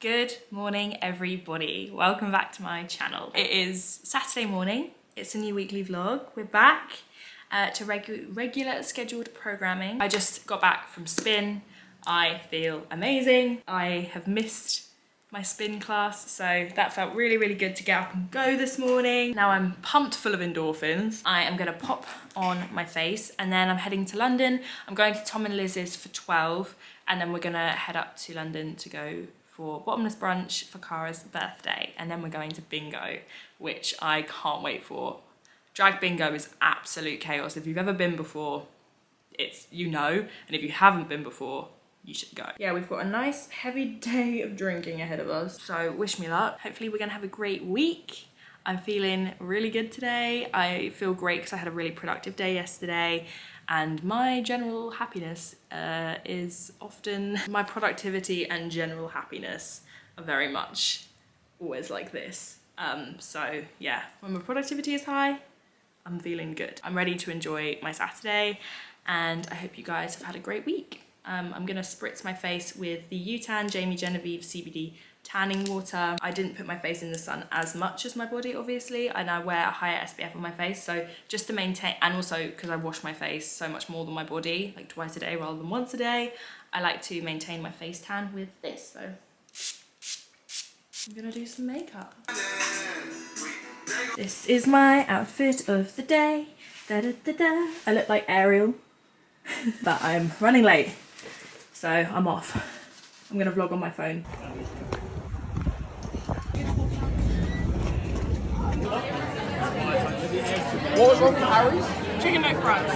Good morning everybody, welcome back to my channel. It is Saturday morning, it's a new weekly vlog. We're back to regular scheduled programming. I just got back from spin. I feel amazing. I have missed my spin class, so that felt really good to get up and go this morning. Now I'm pumped full of endorphins. I am gonna pop on my face and then I'm heading to London. I'm going to Tom and Liz's for 12 and then we're gonna head up to London to go for bottomless brunch for Cara's birthday, and then we're going to bingo, which I can't wait for. Drag bingo is absolute chaos. If you've ever been before, it's, you know, and if you haven't been before, you should go. Yeah, we've got a nice heavy day of drinking ahead of us, so wish me luck. Hopefully we're gonna have a great week. I'm feeling really good today. I feel great because I had a really productive day yesterday, and my general happiness is often, my productivity and general happiness are very much always like this. So yeah, when my productivity is high, I'm feeling good. I'm ready to enjoy my Saturday, and I hope you guys have had a great week. I'm gonna spritz my face with the UTAN Jamie Genevieve CBD tanning water. I didn't put my face in the sun as much as my body, obviously, and I wear a higher SPF on my face, so just to maintain, and also because I wash my face so much more than my body, like twice a day rather than once a day, I like to maintain my face tan with this. So I'm gonna do some makeup. This is my outfit of the day. Da, da, da, da. I look like Ariel, but I'm running late, so I'm off. I'm gonna vlog on my phone. What was wrong with Harry's? Chicken neck fries.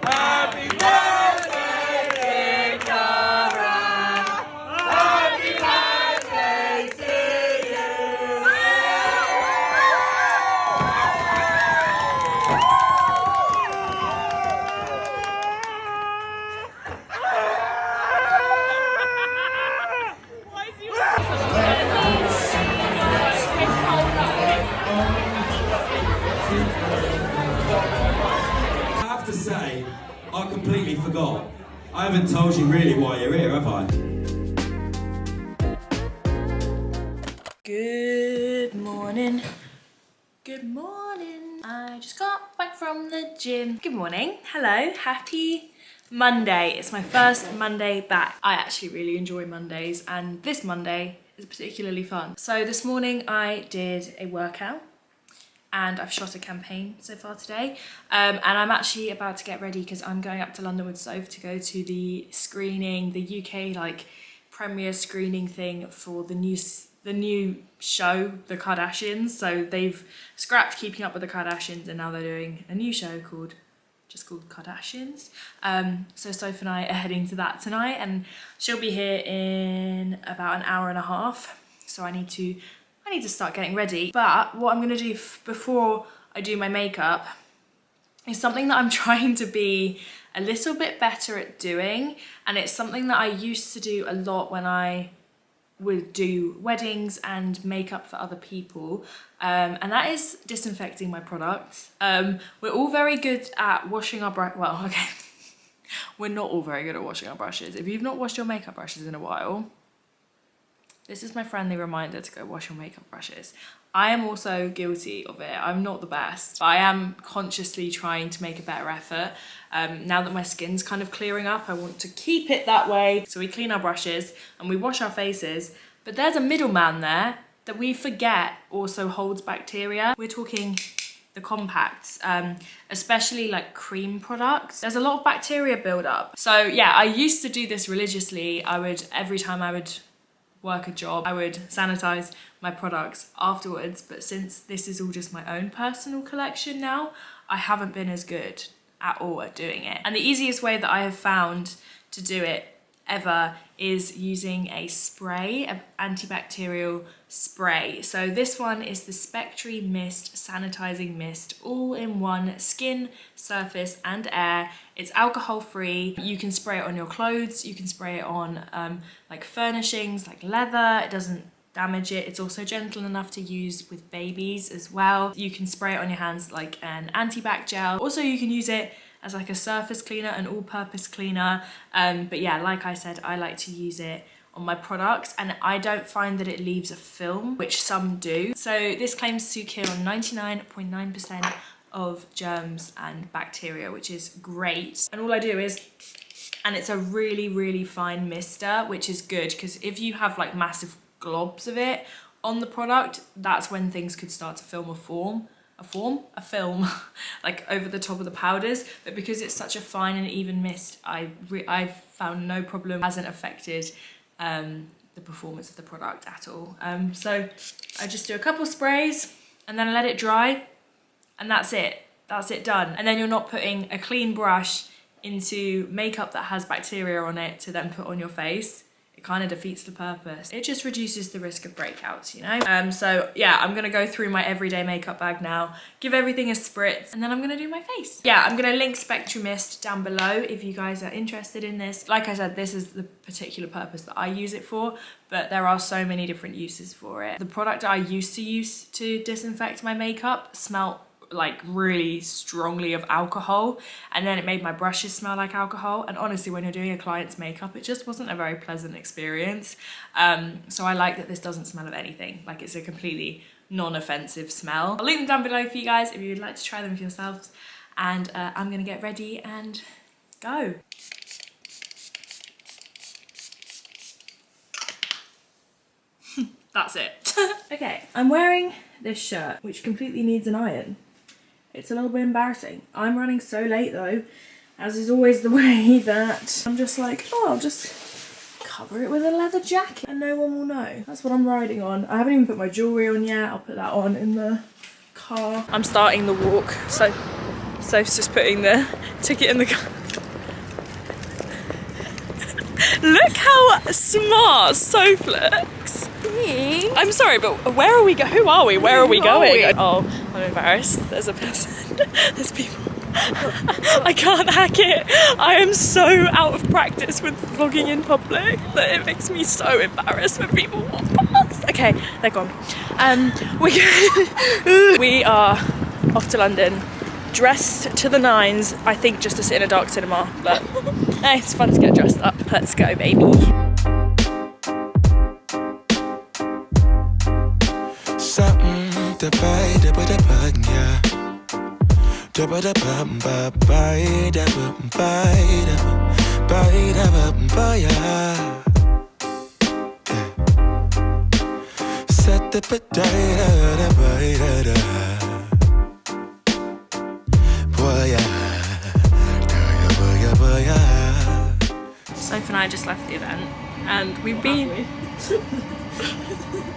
Happy birthday, Cara! Happy birthday to you! I have to say, I completely forgot. I haven't told you really why you're here, have I? Good morning. Good morning. I just got back from the gym. Good morning. Hello. Happy Monday. It's my first Monday back. I actually really enjoy Mondays, and this Monday is particularly fun. So this morning I did a workout and I've shot a campaign so far today, and I'm actually about to get ready because I'm going up to London with Soph to go to the screening, the UK like premiere screening thing for the new show, The Kardashians. So they've scrapped Keeping Up with the Kardashians and now they're doing a new show called Kardashians. So Soph and I are heading to that tonight, and she'll be here in about an hour and a half. So I need to start getting ready. But what I'm gonna do before I do my makeup is something that I'm trying to be a little bit better at doing, and it's something that I used to do a lot when I would do weddings and makeup for other people, and that is disinfecting my products. We're all very good at washing our well, okay, we're not all very good at washing our brushes. If you've not washed your makeup brushes in a while, this is my friendly reminder to go wash your makeup brushes. I am also guilty of it. I'm not the best, but I am consciously trying to make a better effort. Now that my skin's kind of clearing up, I want to keep it that way. So we clean our brushes and we wash our faces, but there's a middleman there that we forget also holds bacteria. We're talking the compacts, especially like cream products. There's a lot of bacteria buildup. So yeah, I used to do this religiously. Every time I would work a job, I would sanitize my products afterwards, but since this is all just my own personal collection now, I haven't been as good at all at doing it. And the easiest way that I have found to do it ever is using a spray, an antibacterial spray. So this one is the Spectre Mist Sanitizing Mist, all in one, skin, surface and air. It's alcohol free. You can spray it on your clothes, you can spray it on like furnishings, like leather. It doesn't damage it. It's also gentle enough to use with babies as well. You can spray it on your hands like an anti-bac gel. Also, you can use it as like a surface cleaner, an all-purpose cleaner. But yeah, like I said, I like to use it on my products, and I don't find that it leaves a film, which some do. So this claims to kill 99.9% of germs and bacteria, which is great. And all I do is, and it's a really, really fine mister, which is good, because if you have like massive globs of it on the product, that's when things could start to film a film like over the top of the powders. But because it's such a fine and even mist, I've found no problem, hasn't affected the performance of the product at all. So I just do a couple sprays and then I let it dry, and that's it done. And then you're not putting a clean brush into makeup that has bacteria on it to then put on your face. It kind of defeats the purpose. It just reduces the risk of breakouts, you know? So yeah, I'm gonna go through my everyday makeup bag now, give everything a spritz, and then I'm gonna do my face. Yeah, I'm gonna link Spectrum Mist down below if you guys are interested in this. Like I said, this is the particular purpose that I use it for, but there are so many different uses for it. The product I used to use to disinfect my makeup smelled like really strongly of alcohol, and then it made my brushes smell like alcohol, and honestly when you're doing a client's makeup it just wasn't a very pleasant experience. So I like that this doesn't smell of anything, like it's a completely non-offensive smell. I'll link them down below for you guys if you'd like to try them for yourselves, and I'm gonna get ready and go. That's it. Okay, I'm wearing this shirt which completely needs an iron. It's a little bit embarrassing. I'm running so late though, as is always the way, that I'm just like, oh, I'll just cover it with a leather jacket and no one will know. That's what I'm riding on. I haven't even put my jewellery on yet. I'll put that on in the car. I'm starting the walk, so Soph's just putting the ticket in the car. Look how smart Soph looks. I'm sorry, but where are we going? Who are we? Where are we going? Oh, I'm embarrassed. There's a person. There's people. I can't hack it. I am so out of practice with vlogging in public that it makes me so embarrassed when people walk past. Okay, they're gone. We are off to London, dressed to the nines, I think just to sit in a dark cinema, but hey, it's fun to get dressed up. Let's go, baby. Soph and I just left the event, and we've been...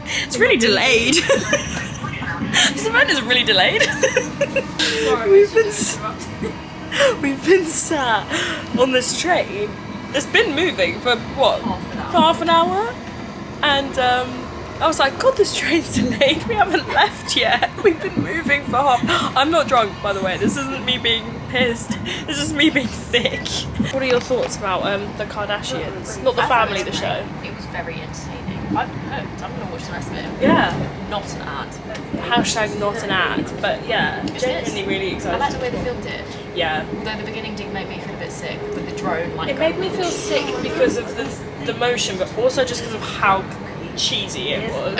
It's really delayed. This event is really delayed. Sorry, we've been sat on this train. It's been moving for what? Half an hour? And I was like, God, this train's delayed. We haven't left yet. We've been moving for half. I'm not drunk, by the way. This isn't me being pissed. This is me being thick. What are your thoughts about the Kardashians? Not the family, the show. It was very entertaining. I'm hooked. I'm gonna watch the rest of it. Yeah. Not an ad. Hashtag not an ad, but yeah, genuinely really excited. I like the way they filmed it. Yeah. Although the beginning did make me feel a bit sick with the drone. Like It made me feel sick because of the motion, but also just because of how cheesy it was.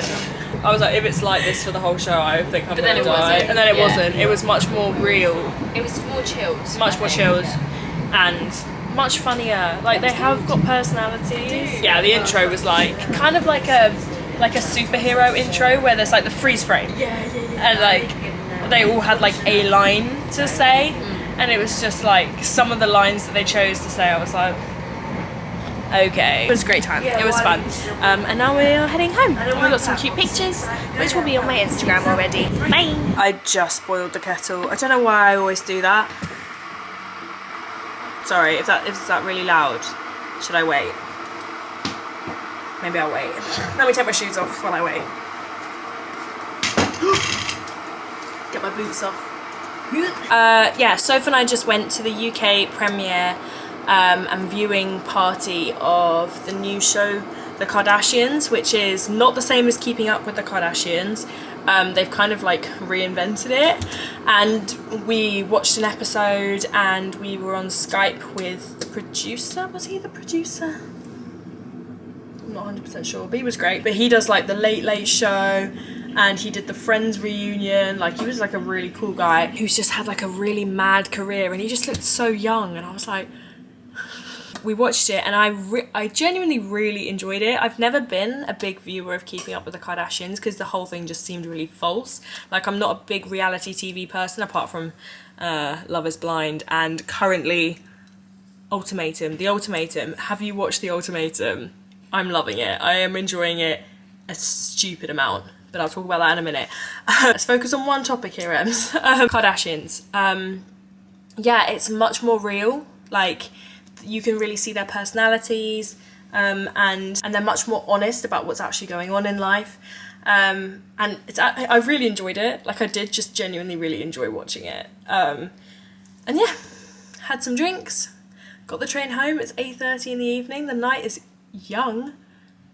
I was like, if it's like this for the whole show, I think I'm gonna die. And then it wasn't. It was much more real. It was more chilled. Much more chilled and much funnier. Like they have got personalities. Yeah, the intro was like kind of like a superhero intro where there's like the freeze frame. And like they all had like a line to say, and it was just like some of the lines that they chose to say, I was like, okay. It was a great time. It was fun. And now we're heading home. We got some cute pictures, which will be on my Instagram already. Bye. I just boiled the kettle. I don't know why I always do that. Sorry, if that really loud. Should I wait? Maybe I'll wait. Let me take my shoes off while I wait. Get my boots off. Yeah, Soph and I just went to the UK premiere and viewing party of the new show The Kardashians, which is not the same as Keeping Up with the Kardashians. They've kind of like reinvented it, and we watched an episode and we were on Skype with the producer. Was he the producer? I'm not 100% sure, but he was great. But he does like the Late Late Show, and he did the Friends reunion. Like, he was like a really cool guy who's just had like a really mad career, and he just looked so young, and I was like, we watched it, and I genuinely really enjoyed it. I've never been a big viewer of Keeping Up with the Kardashians because the whole thing just seemed really false. Like, I'm not a big reality TV person apart from Love is Blind and currently Ultimatum. The Ultimatum. Have you watched The Ultimatum? I'm loving it. I am enjoying it a stupid amount, but I'll talk about that in a minute. Let's focus on one topic here, Ems. Kardashians. Yeah, it's much more real. Like, you can really see their personalities, and they're much more honest about what's actually going on in life. And I really enjoyed it. Like, I did just genuinely really enjoy watching it. And yeah, had some drinks, got the train home. It's 8:30 in the evening. The night is young.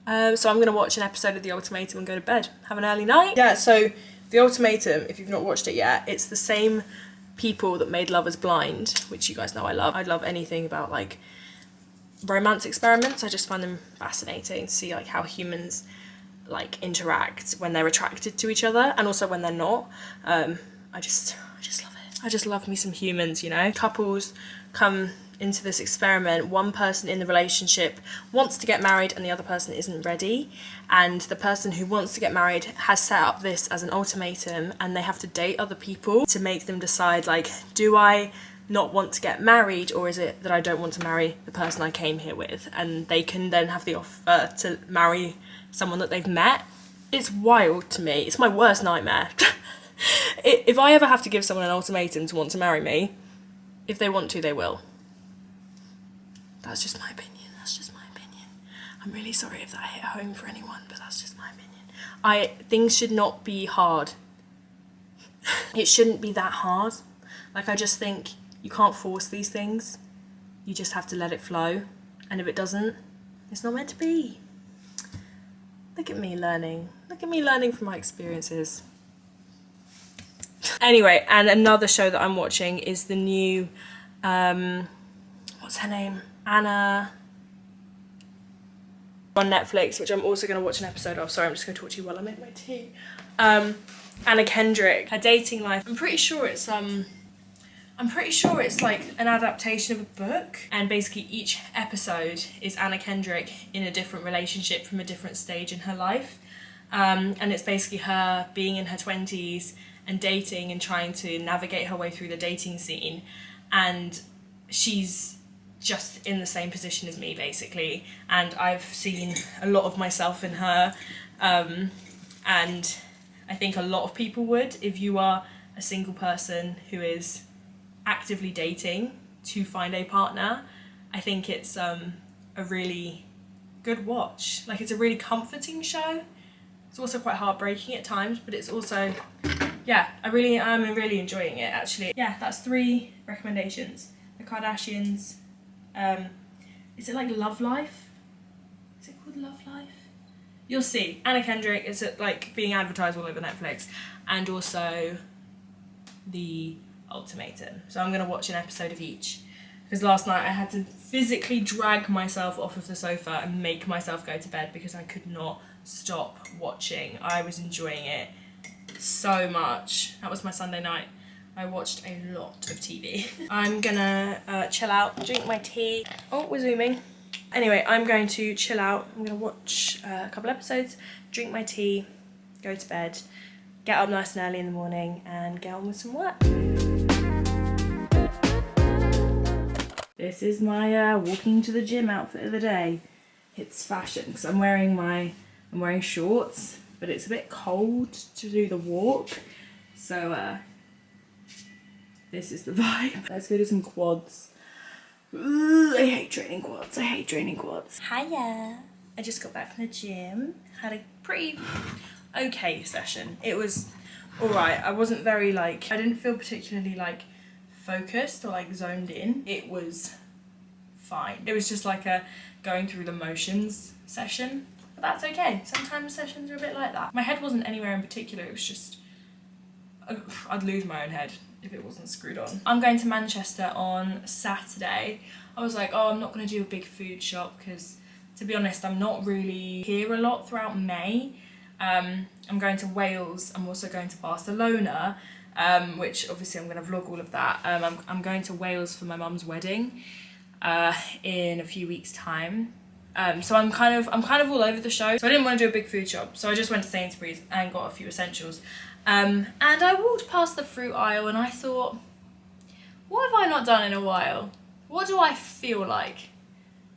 So I'm gonna watch an episode of The Ultimatum and go to bed. Have an early night. Yeah, so The Ultimatum, if you've not watched it yet, it's the same people that made Love is Blind, which you guys know I love. I love anything about like romance experiments. I just find them fascinating to see like how humans like interact when they're attracted to each other and also when they're not. I just love it. I just love me some humans, you know. Couples come into this experiment. One person in the relationship wants to get married and the other person isn't ready, and the person who wants to get married has set up this as an ultimatum, and they have to date other people to make them decide, like, do I not want to get married, or is it that I don't want to marry the person I came here with? And they can then have the offer to marry someone that they've met. It's wild to me. It's my worst nightmare. If I ever have to give someone an ultimatum to want to marry me, if they want to, they will. That's just my opinion. That's just my opinion. I'm really sorry if that hit home for anyone, but that's just my opinion. Things should not be hard. It shouldn't be that hard. Like, I just think you can't force these things. You just have to let it flow. And if it doesn't, it's not meant to be. Look at me learning. Look at me learning from my experiences. Anyway, and another show that I'm watching is the new, what's her name? Anna, on Netflix, which I'm also going to watch an episode of. Sorry, I'm just going to talk to you while I make my tea. Anna Kendrick, her dating life. I'm pretty sure it's like an adaptation of a book, and basically each episode is Anna Kendrick in a different relationship from a different stage in her life. And it's basically her being in her 20s and dating and trying to navigate her way through the dating scene, and she's just in the same position as me, basically, and I've seen a lot of myself in her, and I think a lot of people would. If you are a single person who is actively dating to find a partner, I think it's a really good watch. Like, it's a really comforting show. It's also quite heartbreaking at times, but it's also, yeah, I'm really enjoying it, actually. Yeah, that's 3 recommendations. The Kardashians. Is it like Love Life? Is it called Love Life? You'll see. Anna Kendrick is like being advertised all over Netflix, and also The Ultimatum. So I'm gonna watch an episode of each, because last night I had to physically drag myself off of the sofa and make myself go to bed because I could not stop watching. I was enjoying it so much. That was my Sunday night. I watched a lot of TV. I'm gonna chill out, drink my tea. Oh, we're zooming. Anyway, I'm going to chill out. I'm gonna watch a couple episodes, drink my tea, go to bed, get up nice and early in the morning, and get on with some work. This is my walking to the gym outfit of the day. It's fashion, because I'm wearing shorts, but it's a bit cold to do the walk, so this is the vibe. Let's go do some quads. Ugh, I hate training quads. I hate training quads. Hiya. I just got back from the gym. Had a pretty okay session. It was alright. I wasn't very I didn't feel particularly focused or zoned in. It was fine. It was just like a going through the motions session. But that's okay. Sometimes sessions are a bit like that. My head wasn't anywhere in particular, it was just, I'd lose my own head if it wasn't screwed on. I'm going to Manchester on Saturday. I was like, oh, I'm not going to do a big food shop because, to be honest, I'm not really here a lot throughout May. I'm going to Wales. I'm also going to Barcelona, which obviously I'm going to vlog all of that. I'm going to Wales for my mum's wedding in a few weeks' time. So I'm kind of all over the show. So I didn't want to do a big food shop. So I just went to Sainsbury's and got a few essentials. And I walked past the fruit aisle and I thought, what have I not done in a while? What do I feel like?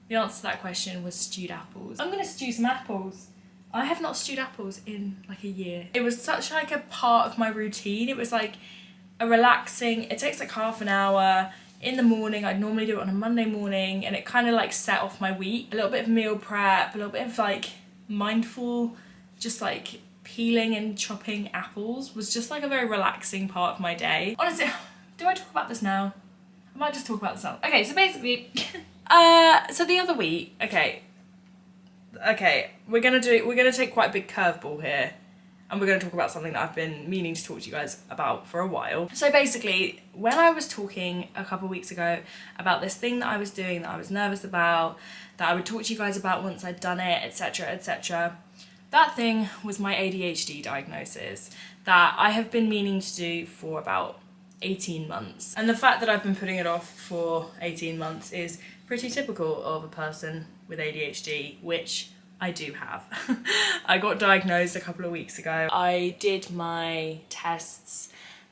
The answer to that question was stewed apples. I'm gonna stew some apples. I have not stewed apples in like a year. It was such like a part of my routine. It was like a relaxing, it takes like half an hour in the morning. I'd normally do it on a Monday morning and it kind of like set off my week. A little bit of meal prep, a little bit of like mindful, just like peeling and chopping apples was just like a very relaxing part of my day. Honestly, do I talk about this now? I might just talk about this now. Okay, so basically, so the other week, okay, we're gonna take quite a big curveball here, and we're gonna talk about something that I've been meaning to talk to you guys about for a while. So basically, when I was talking a couple of weeks ago about this thing that I was doing that I was nervous about, that I would talk to you guys about once I'd done it, etc, etc, that thing was my ADHD diagnosis that I have been meaning to do for about 18 months. And the fact that I've been putting it off for 18 months is pretty typical of a person with ADHD, which I do have. I got diagnosed a couple of weeks ago. I did my tests,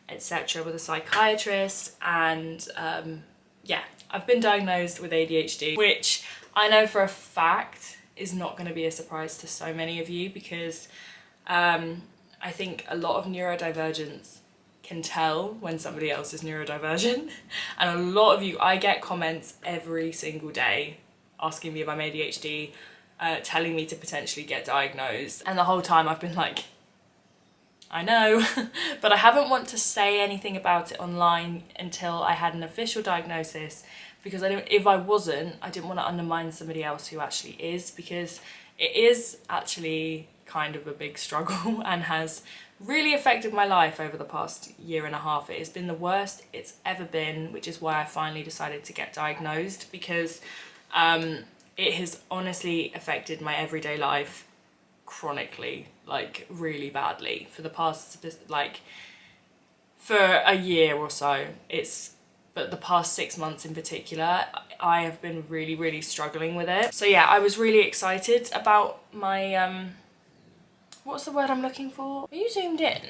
etc. with a psychiatrist, and yeah, I've been diagnosed with ADHD, which I know for a fact is not going to be a surprise to so many of you, because I think a lot of neurodivergents can tell when somebody else is neurodivergent, and a lot of you, I get comments every single day asking me if I'm ADHD, telling me to potentially get diagnosed, and the whole time I've been like, I know, but I haven't want to say anything about it online until I had an official diagnosis, because if I wasn't, I didn't want to undermine somebody else who actually is, because it is actually kind of a big struggle and has really affected my life over the past year and a half. It has been the worst it's ever been, which is why I finally decided to get diagnosed, because it has honestly affected my everyday life chronically, like really badly for the past, like, for a year or so. But the past 6 months in particular, I have been really struggling with it. So yeah, I was really excited about my, what's the word I'm looking for? Are you zoomed in?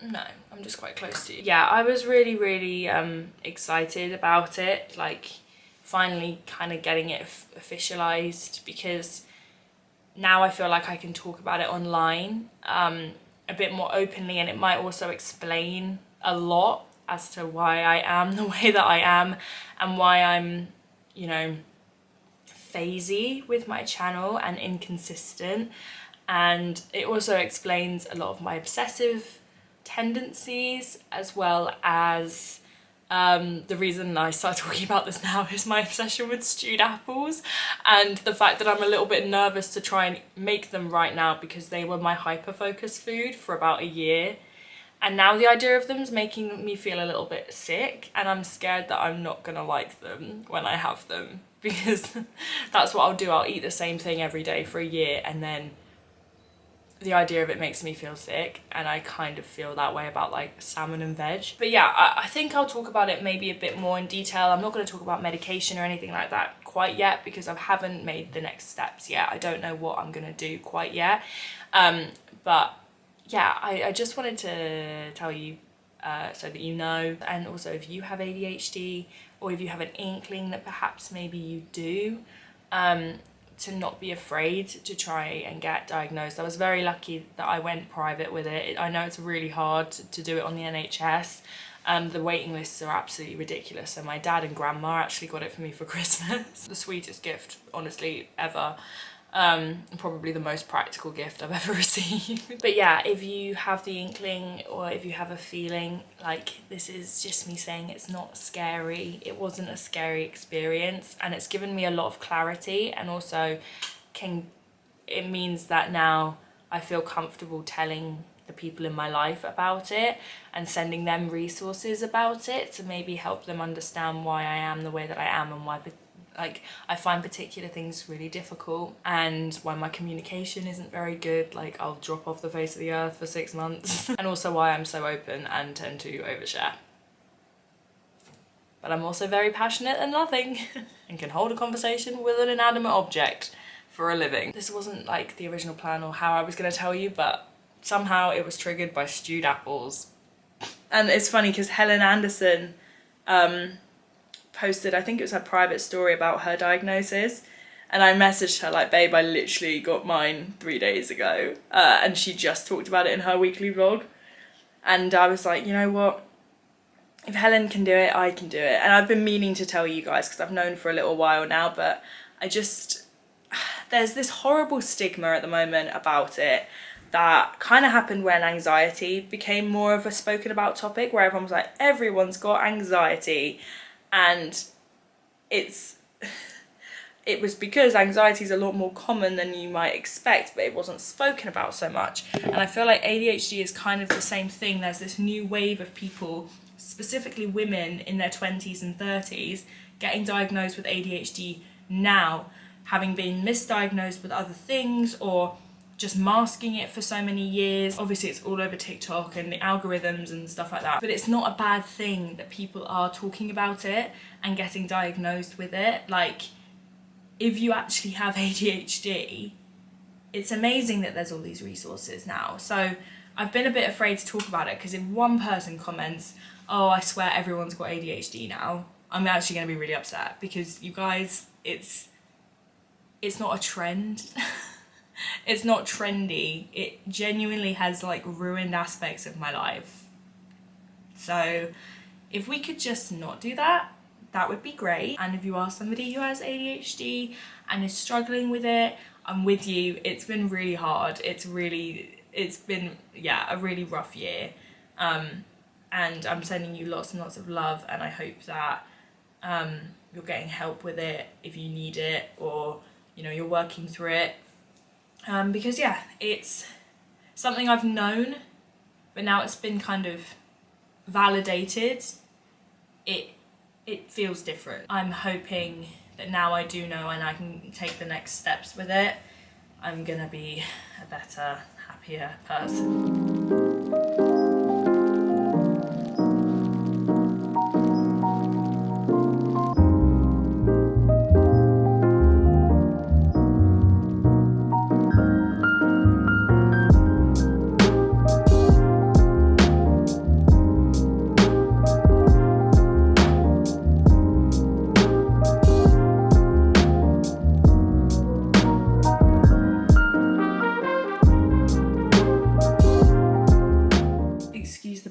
No, I'm just quite close to you. Yeah, I was really excited about it, like finally kind of getting it officialized, because now I feel like I can talk about it online a bit more openly, and it might also explain a lot as to why I am the way that I am, and why I'm, you know, phasey with my channel and inconsistent. And it also explains a lot of my obsessive tendencies, as well as the reason I started talking about this now is my obsession with stewed apples, and the fact that I'm a little bit nervous to try and make them right now, because they were my hyper-focus food for about a year. And now the idea of them is making me feel a little bit sick, and I'm scared that I'm not gonna like them when I have them, because that's what I'll do. I'll eat the same thing every day for a year, and then the idea of it makes me feel sick, and I kind of feel that way about like salmon and veg. But yeah, I think I'll talk about it maybe a bit more in detail. I'm not going to talk about medication or anything like that quite yet, because I haven't made the next steps yet. I don't know what I'm going to do quite yet. But yeah, I just wanted to tell you so that you know, and also if you have ADHD, or if you have an inkling that perhaps maybe you do, to not be afraid to try and get diagnosed. I was very lucky that I went private with it. I know it's really hard to do it on the NHS. The waiting lists are absolutely ridiculous. So my dad and grandma actually got it for me for Christmas. The sweetest gift, honestly, ever. Probably the most practical gift I've ever received. But yeah, if you have the inkling, or if you have a feeling like this is just me saying it's not scary, it wasn't a scary experience, and it's given me a lot of clarity, and also can it means that now I feel comfortable telling the people in my life about it and sending them resources about it to maybe help them understand why I am the way that I am, and why like I find particular things really difficult, and why my communication isn't very good, like I'll drop off the face of the earth for 6 months and also why I'm so open and tend to overshare. But I'm also very passionate and loving and can hold a conversation with an inanimate object for a living. This wasn't like the original plan or how I was going to tell you, but somehow it was triggered by stewed apples. And it's funny because Helen Anderson posted, I think it was her private story about her diagnosis, and I messaged her like, babe, I literally got mine 3 days ago, and she just talked about it in her weekly vlog. And I was like, you know what, if Helen can do it, I can do it. And I've been meaning to tell you guys because I've known for a little while now, but there's this horrible stigma at the moment about it that kind of happened when anxiety became more of a spoken about topic, where everyone was like, everyone's got anxiety. And it was because anxiety is a lot more common than you might expect, but it wasn't spoken about so much. And I feel like ADHD is kind of the same thing. There's this new wave of people, specifically women in their 20s and 30s, getting diagnosed with ADHD now, having been misdiagnosed with other things or just masking it for so many years. Obviously it's all over TikTok and the algorithms and stuff like that, but it's not a bad thing that people are talking about it and getting diagnosed with it. Like, if you actually have ADHD, it's amazing that there's all these resources now. So I've been a bit afraid to talk about it because if one person comments, oh, I swear everyone's got ADHD now, I'm actually going to be really upset, because you guys, it's not a trend. It's not trendy. It genuinely has like ruined aspects of my life. So if we could just not do that, that would be great. And if you are somebody who has ADHD and is struggling with it, I'm with you. It's been really hard. It's been, yeah, a really rough year. And I'm sending you lots and lots of love, and I hope that you're getting help with it if you need it, or, you know, you're working through it. Because yeah, it's something I've known, but now it's been kind of validated. It feels different. I'm hoping that now I do know and I can take the next steps with it, I'm gonna be a better, happier person.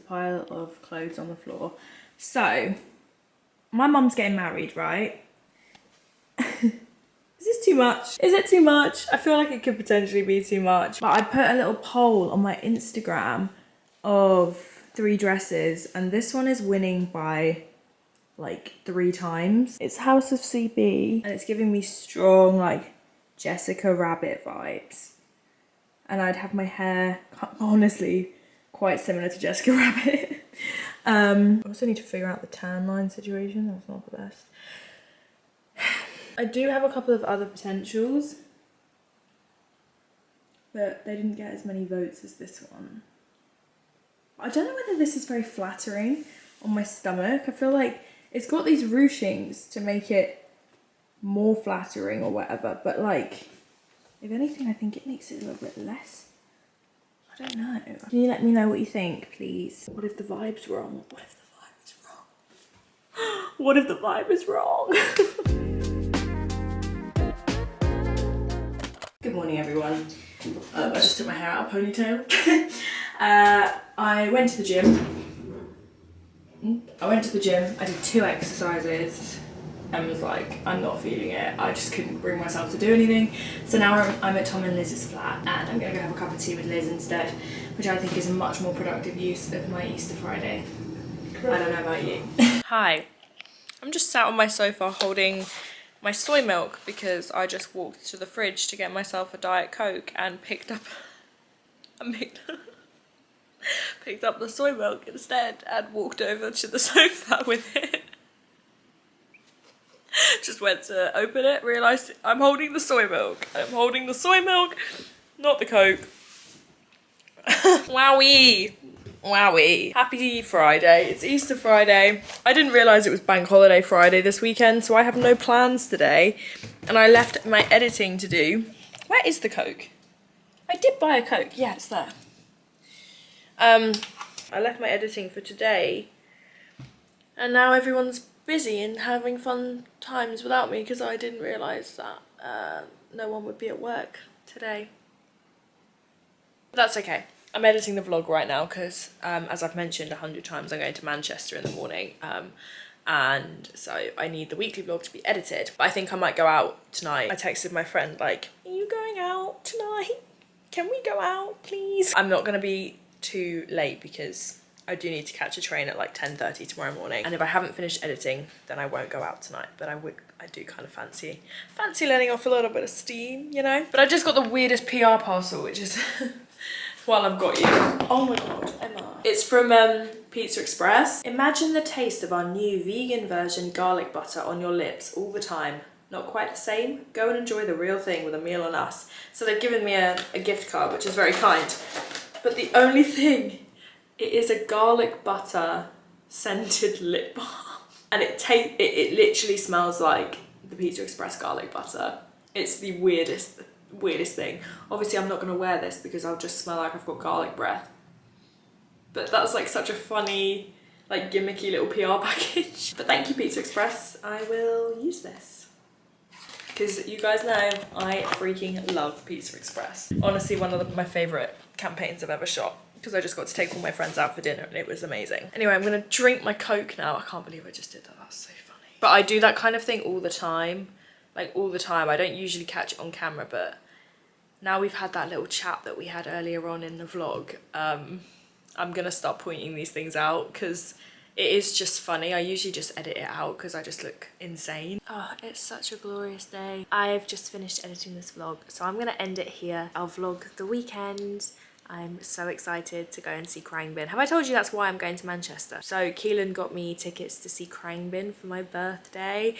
Pile of clothes on the floor. So my mum's getting married, right? Is this too much? Is it too much? I feel like it could potentially be too much. But I put a little poll on my Instagram of 3 dresses, and this one is winning by like 3 times. It's House of CB, and it's giving me strong like Jessica Rabbit vibes. And I'd have my hair, honestly, quite similar to Jessica Rabbit. I also need to figure out the tan line situation. That's not the best. I do have a couple of other potentials, but they didn't get as many votes as this one. I don't know whether this is very flattering on my stomach. I feel like it's got these ruchings to make it more flattering or whatever, but like, if anything, I think it makes it a little bit less. I don't know. Can you let me know what you think, please? What if the vibe's wrong? What if the vibe is wrong? What if the vibe is wrong? Good morning, everyone. I just took my hair out of a ponytail. I went to the gym. I did 2 exercises and was like, I'm not feeling it. I just couldn't bring myself to do anything. So now I'm at Tom and Liz's flat, and I'm gonna go have a cup of tea with Liz instead, which I think is a much more productive use of my Easter Friday. I don't know about you. Hi, I'm just sat on my sofa holding my soy milk because I just walked to the fridge to get myself a Diet Coke and picked up picked up the soy milk instead and walked over to the sofa with it. Just went to open it, realised I'm holding the soy milk. I'm holding the soy milk, not the Coke. Wowie. Wowie. Happy Friday. It's Easter Friday. I didn't realise it was Bank Holiday Friday this weekend, so I have no plans today. And I left my editing to do. Where is the Coke? I did buy a Coke. Yeah, it's there. I left my editing for today. And now everyone's busy and having fun times without me because I didn't realise that no one would be at work today. But that's okay. I'm editing the vlog right now because, as I've mentioned 100 times, I'm going to Manchester in the morning. And so I need the weekly vlog to be edited. But I think I might go out tonight. I texted my friend like, are you going out tonight? Can we go out, please? I'm not going to be too late because I do need to catch a train at like 10:30 tomorrow morning. And if I haven't finished editing, then I won't go out tonight. But I do kind of fancy letting off a little bit of steam, you know? But I just got the weirdest PR parcel, which is... While I've got you. Oh my god, Emma. It's from Pizza Express. Imagine the taste of our new vegan version garlic butter on your lips all the time. Not quite the same? Go and enjoy the real thing with a meal on us. So they've given me a gift card, which is very kind. But the only thing, it is a garlic butter scented lip balm. And it literally smells like the Pizza Express garlic butter. It's the weirdest thing. Obviously I'm not going to wear this because I'll just smell like I've got garlic breath. But that's like such a funny, like gimmicky little PR package. But thank you Pizza Express, I will use this. Because you guys know I freaking love Pizza Express. Honestly, one of my favourite campaigns I've ever shot. Because I just got to take all my friends out for dinner and it was amazing. Anyway, I'm going to drink my Coke now. I can't believe I just did that, that's so funny. But I do that kind of thing all the time. Like all the time. I don't usually catch it on camera, but now we've had that little chat that we had earlier on in the vlog, I'm gonna start pointing these things out because it is just funny. I usually just edit it out because I just look insane. Oh, it's such a glorious day. I've just finished editing this vlog, so I'm gonna end it here. I'll vlog the weekend. I'm so excited to go and see Crangbin. Have I told you that's why I'm going to Manchester? So Keelan got me tickets to see Crangbin for my birthday.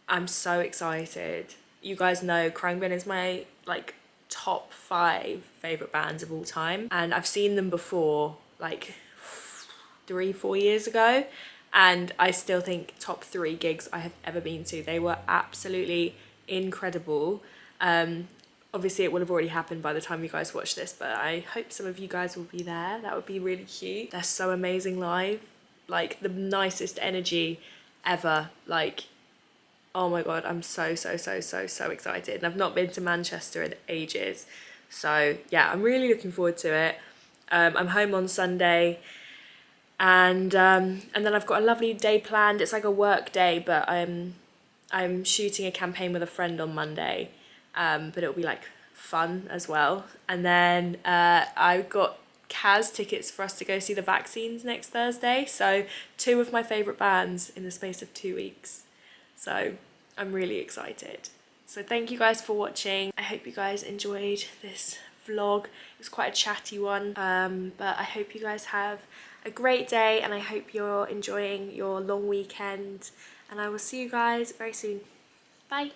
I'm so excited. You guys know Crangbin is my like top 5 favourite bands of all time. And I've seen them before, like 3-4 years ago. And I still think top 3 gigs I have ever been to. They were absolutely incredible. Obviously it will have already happened by the time you guys watch this, but I hope some of you guys will be there. That would be really cute. They're so amazing live. Like the nicest energy ever. Like, oh my god, I'm so excited. And I've not been to Manchester in ages. So yeah, I'm really looking forward to it. I'm home on Sunday and then I've got a lovely day planned. It's like a work day, but I'm shooting a campaign with a friend on Monday, but it'll be like fun as well. And then I've got Kaz tickets for us to go see the Vaccines next Thursday. So 2 of my favourite bands in the space of 2 weeks. So I'm really excited. So thank you guys for watching. I hope you guys enjoyed this vlog. It was quite a chatty one, but I hope you guys have a great day and I hope you're enjoying your long weekend, and I will see you guys very soon. Bye.